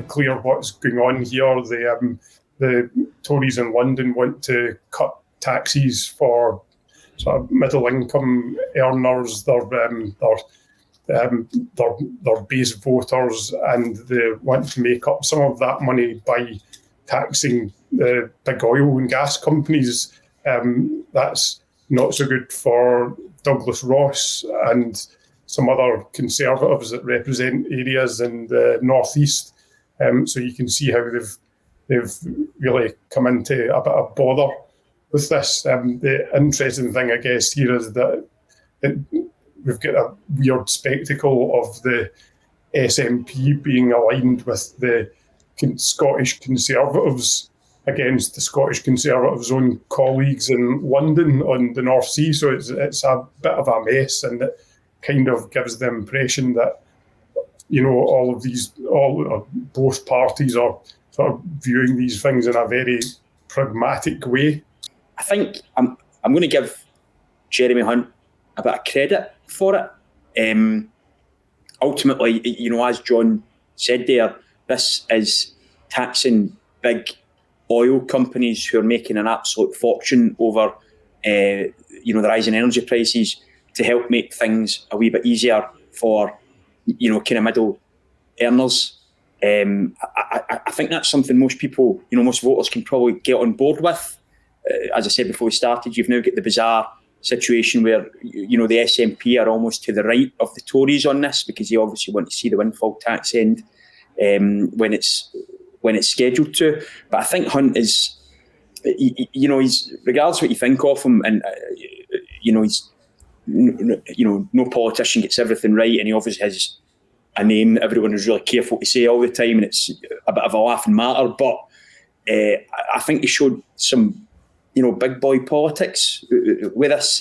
perfectly clear what's going on here. The Tories in London want to cut taxes for sort of middle income earners, their base voters, and they want to make up some of that money by taxing the big oil and gas companies. That's not so good for Douglas Ross and some other Conservatives that represent areas in the North East. So you can see how they've really come into a bit of bother with this. The interesting thing, I guess, here is that we've got a weird spectacle of the SNP being aligned with the Scottish Conservatives against the Scottish Conservatives' own colleagues in London on the North Sea. So it's a bit of a mess, and it kind of gives the impression that, both parties are sort of viewing these things in a very pragmatic way. I think I'm going to give Jeremy Hunt a bit of credit for it. Ultimately, as John said there, this is taxing big oil companies who are making an absolute fortune over, the rising energy prices, to help make things a wee bit easier for, kind of middle earners. I think that's something most people, most voters can probably get on board with. As I said before we started, you've now got the bizarre situation where, the SNP are almost to the right of the Tories on this, because they obviously want to see the windfall tax end when it's scheduled to. But I think Hunt is, he's, regardless of what you think of him, and he's, no politician gets everything right, and he obviously has a name that everyone is really careful to say all the time, and it's a bit of a laughing matter. But I think he showed some, big boy politics with us.